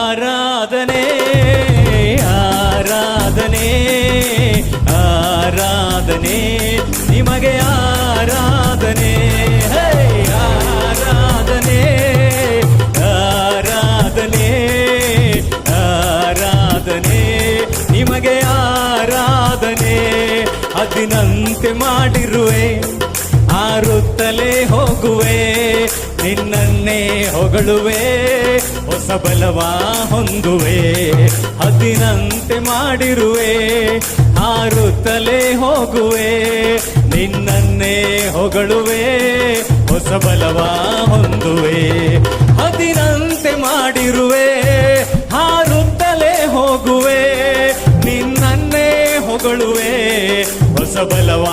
ಆರಾಧನೆ ಆರಾಧನೆ ಆರಾಧನೆ ನಿಮಗೆ ಆರಾಧನೆ ಆರಾಧನೆ ಆರಾಧನೆ ಆರಾಧನೆ ನಿಮಗೆ ಆರಾಧನೆ ಅದಿನಂತೆ ಮಾಡಿರುವೆ ಹಾರುತ್ತಲೇ ಹೋಗುವೆ ನಿನ್ನನ್ನೇ ಹೊಗಳುವೆ ಹೊಸ ಬಲವ ಹೊಂದುವೆ ಅದಿನಂತೆ ಮಾಡಿರುವೆ ಹಾರುತ್ತಲೇ ಹೋಗುವೆ ನಿನ್ನನ್ನೇ ಹೊಗಳುವೆ ಹೊಸ ಬಲವ ಹೊಂದುವೆ ಅದಿನಂತೆ ಮಾಡಿರುವೆ ಹಾರುತ್ತಲೇ ಹೋಗುವೆ ನಿನ್ನನ್ನೇ ಹೊಗಳುವೆ ಹೊಸ ಬಲವ